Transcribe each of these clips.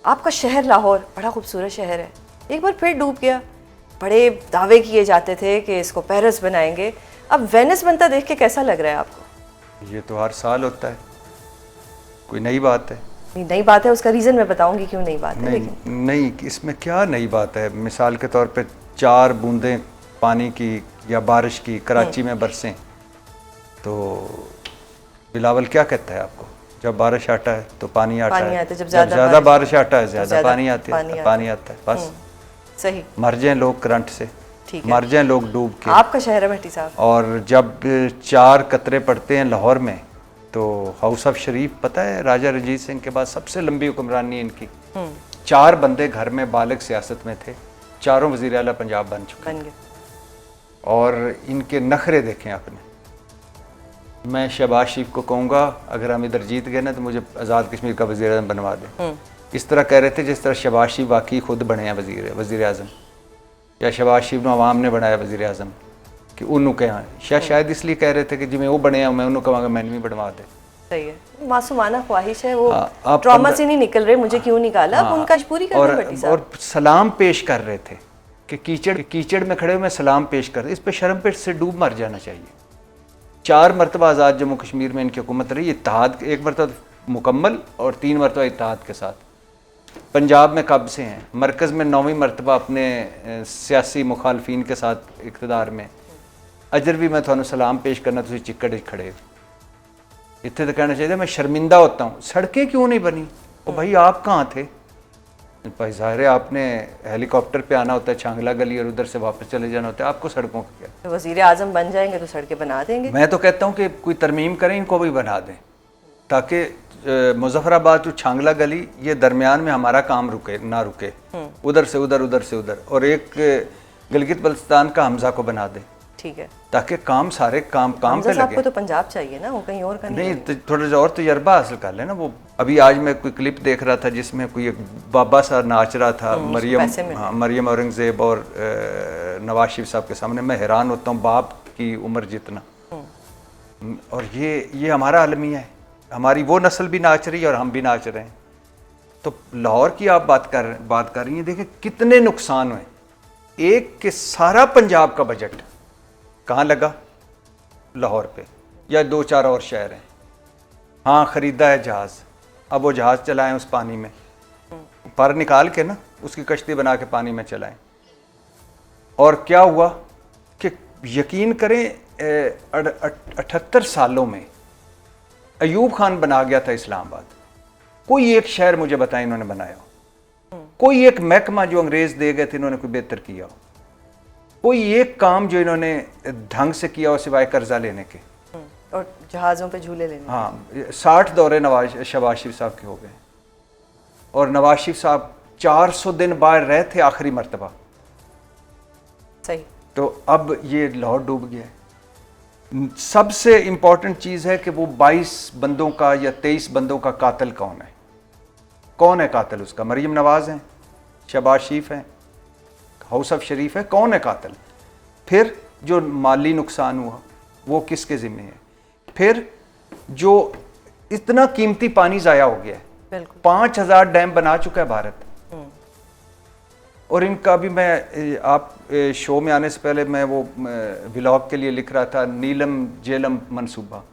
आपका शहर लाहौर बड़ा खूबसूरत शहर है, एक बार फिर डूब गया। बड़े दावे किए जाते थे कि इसको पेरिस बनाएंगे, अब वेनिस बनता देख के कैसा लग रहा है आपको? ये तो हर साल होता है, कोई नई बात है? नई बात है, उसका रीज़न मैं बताऊंगी क्यों नई बात है। नहीं लेकिन नहीं, इसमें क्या नई बात है? मिसाल के तौर पे 4 बूंदें पानी की या बारिश की कराची में बरसें तो बिलावल क्या कहता है आपको? जब बारिश आता है तो पानी आता है, जब ज़्यादा बारिश आता है ज़्यादा पानी आता है, बस। सही। मर जाएं लोग करंट से, मर जाएं लोग डूब के। आपका शहर है भट्टी साहब। और जब 4 कतरे पड़ते हैं लाहौर में तो हाउस ऑफ शरीफ, पता है राजा रंजीत सिंह के बाद सबसे लंबी हुक्मरानी इनकी। 4 बंदे घर में बालिग सियासत में थे, चारों वज़ीर आला पंजाब बन चुके हैं। और इनके नखरे देखें आपने। मैं शहबाज शरीफ को कहूँगा अगर हम इधर जीत गए ना तो मुझे आज़ाद कश्मीर का वज़ीर आज़म बनवा दें। इस तरह कह रहे थे जिस तरह शहबाज शरीफ वाकई खुद बने हैं वज़ीर आज़म, या शहबाज शरीफ ने अवाम ने बनाया वज़ीर आज़म कि उन्होंने कहा, शायद इसलिए कह रहे थे कि जिमें वो बने हैं मैं उन्होंने कहूँगा मैंने भी बनवा दे। सही है, मासूमाना ख्वाहिश है, वो ट्रॉमा से नहीं निकल रहे, मुझे क्यों निकाला, अब उनका पूरी कर भट्टी साहब। और सलाम पेश कर रहे थे कि कीचड़ में खड़े हुए मैं सलाम पेश कर रहे, इस पर शर्म पे से डूब मर जाना चाहिए। 4 मरतबा आज़ाद जम्मू कश्मीर में इनकी हुकूमत रही, इत्तेहाद, 1 मरतबा मुकम्मल और 3 मरतबा इत्तेहाद के साथ। पंजाब में कब से हैं, मरकज़ में 9वीं मरतबा अपने सियासी मुखालफिन के साथ इक़्तिदार में। अजर भी मैं थानू सलाम पेश करना, तुम चिक्कड़ खड़े इतने तो कहना चाहिए मैं शर्मिंदा होता हूँ। सड़कें क्यों नहीं बनी? ओ भाई आप कहाँ थे भाई? ज़ाहिर है आपने हेलीकॉप्टर पे आना होता है छांगला गली और उधर से वापस चले जाना होता है, आपको सड़कों का क्या? तो वज़ीर आज़म बन जाएंगे तो सड़कें बना देंगे। मैं तो कहता हूँ कि कोई तरमीम करें, इनको भी बना दें ताकि मुजफ्फराबाद टू छांगला गली ये दरमियान में हमारा काम ना रुके, उधर से उधर, उधर से उधर, और एक गिलगित बल्तिस्तान का हमजा को बना दें। ठीक है, ताकि काम सारे काम पे लगे। आपको तो पंजाब चाहिए ना, वो कहीं और का नहीं तो थोड़ा सा और तजर्बा हासिल कर लेना। वो अभी आज मैं कोई क्लिप देख रहा था जिसमें कोई एक बाबा सा नाच रहा था मरियम औरंगजेब और नवाज शरीफ साहब के सामने। मैं हैरान होता हूँ, बाप की उम्र जितना। और ये हमारा अलमिया है, हमारी वो नस्ल भी नाच रही है और हम भी नाच रहे हैं। तो लाहौर की आप बात कर रही हैं, देखिए कितने नुकसान हुए। एक के सारा पंजाब का बजट कहाँ लगा? लाहौर पे, या 2-4 और शहर हैं। हाँ ख़रीदा है जहाज़, अब वो जहाज़ चलाएं उस पानी में, पर निकाल के ना उसकी कश्ती बना के पानी में चलाएं। और क्या हुआ कि यकीन करें 78 सालों में अयूब खान बना गया था इस्लामाबाद। कोई एक शहर मुझे बताएं इन्होंने बनाया हो, कोई एक महकमा जो अंग्रेज़ दे गए थे इन्होंने कोई बेहतर किया हो, कोई एक काम जो इन्होंने ढंग से किया हो सिवाय कर्जा लेने के और जहाज़ों पे झूले लेने। हाँ 60 दौरे शहबाज शरीफ साहब के हो गए। और नवाज शरीफ साहब 400 दिन बाहर रहे थे आखिरी मरतबा। सही। तो अब ये लाहौर डूब गया है। सबसे इम्पॉर्टेंट चीज़ है कि वो 22 बंदों का या 23 बंदों का कातिल कौन है? कौन है कातिल उसका? मरीम नवाज हैं, शहबाज शरीफ हैं, हाउस ऑफ शरीफ है, कौन है कातिल? फिर जो माली नुकसान हुआ वो किसके ज़िम्मे है? फिर जो इतना कीमती पानी ज़ाया हो गया है, 5000 डैम बना चुका है भारत। और इनका भी मैं आप शो में आने से पहले मैं वो व्लॉग के लिए लिख रहा था, नीलम जेलम मनसूबा।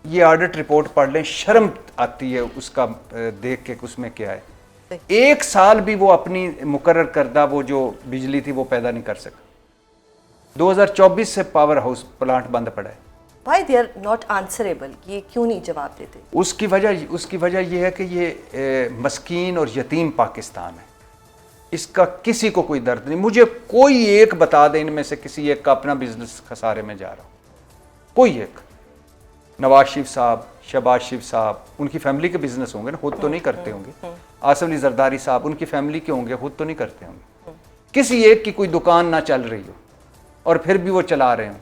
ये ऑडिट रिपोर्ट पढ़ लें, शर्म आती है उसका देख के उसमें क्या है। 1 साल भी वो अपनी मुकर्रर करदा वो जो बिजली थी वो पैदा नहीं कर सका। 2024 से पावर हाउस प्लांट बंद पड़ा है। Why they are not answerable? ये क्यों नहीं जवाब देते? उसकी वजह ये है कि ये मस्कीन और यतीम पाकिस्तान है। इसका किसी को कोई दर्द नहीं। मुझे कोई एक बता दे इनमें से किसी एक का अपना बिजनेस खसारे में जा रहा हो, कोई एक। नवाज शरीफ साहब, शहबाज शरीफ साहब, उनकी फैमिली के बिजनेस होंगे ना, खुद तो नहीं करते होंगे। आसिफ अली जरदारी साहब, उनकी फैमिली के होंगे, खुद तो नहीं करते होंगे। किसी एक की कोई दुकान ना चल रही हो और फिर भी वो चला रहे हो,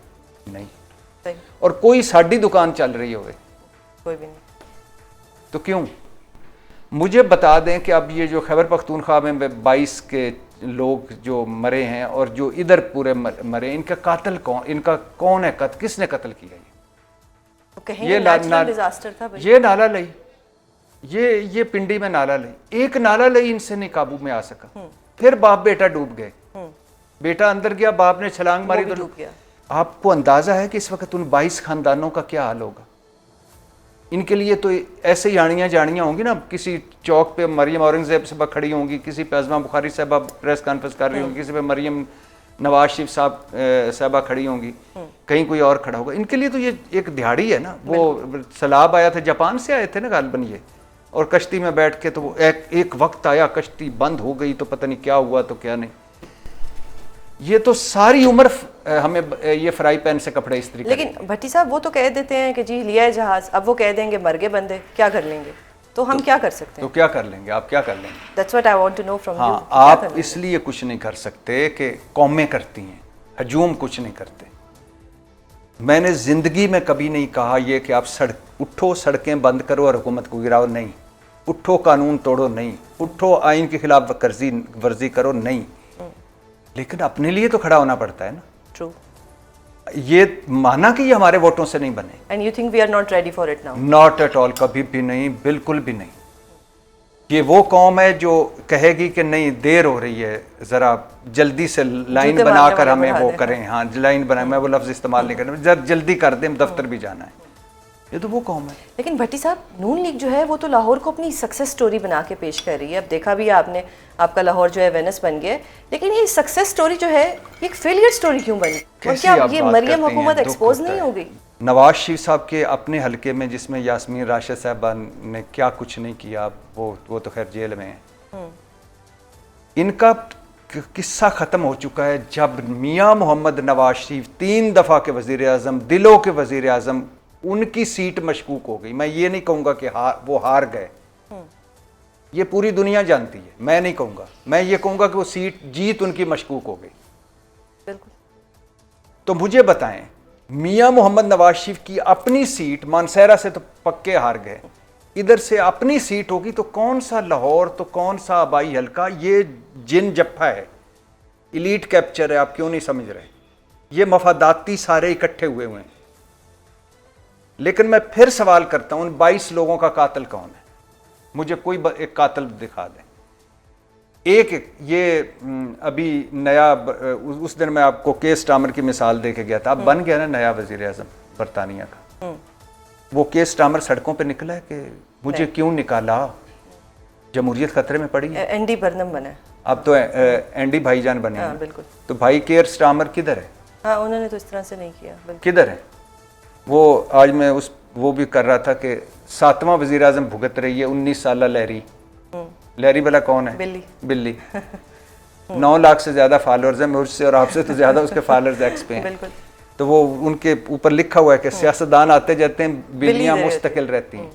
नहीं। और कोई साड़ी दुकान चल रही हो, कोई भी नहीं, तो क्यों? मुझे बता दें कि अब ये जो खैबर पख्तूनख्वा में 22 के लोग जो मरे हैं और जो इधर पूरे मरे, इनका कातिल कौन? इनका कौन है? किसने कत्ल किया? ये नेचुरल डिजास्टर था। ये नाला लई ये पिंडी में नाला लई, एक नाला लई इनसे नहीं काबू में आ सका। फिर बाप बेटा डूब गए, बेटा अंदर गया, बाप ने छलांग मारी तो डूब गया। आपको अंदाजा है कि इस वक्त उन 22 खानदानों का क्या हाल होगा। इनके लिए तो ऐसे ही आड़ियाँ जाड़ियाँ होंगी ना, किसी चौक पे मरियम औरंगजेब साहबा खड़ी होंगी, किसी पे अज़मा बुखारी साहबा प्रेस कॉन्फ्रेंस कर रही होंगी, किसी पे मरियम नवाज शरीफ साहबा खड़ी होंगी, कहीं कोई और खड़ा होगा। इनके लिए तो ये एक दिहाड़ी है ना। वो सैलाब आया था, जापान से आए थे ना गालबन ये, और कश्ती में बैठ के, तो वो एक वक्त आया कश्ती बंद हो गई, तो पता नहीं क्या हुआ तो क्या नहीं। ये तो सारी उम्र हमें ये फ्राई पैन से कपड़े इस्त्री करेंगे। लेकिन भट्टी साहब वो तो कह देते हैं कि जी लिया है जहाज, अब वो कह देंगे मर गए बंदे, क्या कर लेंगे? तो हम क्या कर सकते हैं? तो क्या कर लेंगे? आप क्या कर लेंगे? That's what I want to know from you. हाँ, आप इसलिए कुछ नहीं कर सकते कि कौमें करती हैं, हजूम कुछ नहीं करते। मैंने जिंदगी में कभी नहीं कहा ये कि आप उठो सड़कें बंद करो और हुकूमत को गिराओ, नहीं। उठो कानून तोड़ो, नहीं। उठो आइन के खिलाफ वर्जी करो, नहीं। लेकिन अपने लिए तो खड़ा होना पड़ता है ना। ट्रू। ये माना कि ये हमारे वोटों से नहीं बने। And you think we are not ready for it now? Not at all, कभी भी नहीं, बिल्कुल भी नहीं। ये वो कौम है जो कहेगी कि नहीं देर हो रही है, जरा जल्दी से लाइन बनाकर हमें वो करें। हाँ, लाइन बनाए, मैं वो लफ्ज इस्तेमाल नहीं कर रहा, जल्दी कर दें, दफ्तर भी जाना है। ये तो वो कौम है। लेकिन भट्टी साहब, नून लीग जो है वो तो लाहौर को अपनी सक्सेस स्टोरी बना के पेश कर रही है। अब देखा भी आपने, आपका लाहौर जो है वेनिस बन गया, लेकिन ये सक्सेस स्टोरी जो है ये एक फेलियर स्टोरी क्यों बनी? और क्या ये मरियम हुकूमत एक्सपोज नहीं हो गई? नवाज शरीफ साहब के अपने हलके में, जिसमें यास्मीन राशिद साहबा ने क्या कुछ नहीं किया, वो तो खैर जेल में है। इनका किस्सा ख़त्म हो चुका है। जब मियाँ मोहम्मद नवाज शरीफ 3 दफ़ा के वज़ीर आज़म, दिलों के वज़ीर आज़म, उनकी सीट मशकूक हो गई। मैं ये नहीं कहूँगा कि वो हार गए, ये पूरी दुनिया जानती है, मैं नहीं कहूँगा। मैं ये कहूँगा कि वो जीत उनकी मशकूक हो गई। बिल्कुल। तो मुझे बताएं, मियाँ मोहम्मद नवाज शरीफ की अपनी सीट, मानसहरा से तो पक्के हार गए, इधर से अपनी सीट होगी तो कौन सा लाहौर, तो कौन सा आबाई हल्का, ये जिन जप्फा है, इलीट कैप्चर है। आप क्यों नहीं समझ रहे? ये मफादाती सारे इकट्ठे हुए हैं। लेकिन मैं फिर सवाल करता हूं, उन 22 लोगों का कातिल कौन है? मुझे कोई एक कातिल दिखा दें। एक ये अभी नया, उस दिन मैं आपको केस स्टामर की मिसाल दे के गया था। अब बन गया ना नया वजीर आज़म बरतानिया का। वो केस स्टामर सड़कों पे निकला है कि मुझे क्यों निकाला, जमहूरियत खतरे में पड़ी है। एंडी बर्नम बना है अब तो, एंडी भाईजान बने। हाँ, बिल्कुल। तो भाई केयर स्टामर किधर है? हाँ, उन्होंने तो इस तरह से नहीं किया। किधर है वो? आज मैं वो भी कर रहा था कि 7वां वजीर आज़म भुगत रही है 19 साल लहरी। लहरी वाला कौन है? बिल्ली। 9 लाख से ज़्यादा फॉलोअर्स हैं, मुझसे और आपसे तो ज़्यादा उसके फॉलोअर्स एक्स पे हैं। तो वो उनके ऊपर लिखा हुआ है कि सियासतदान आते जाते हैं, बिल्लियाँ मुस्तकिल रहती हैं।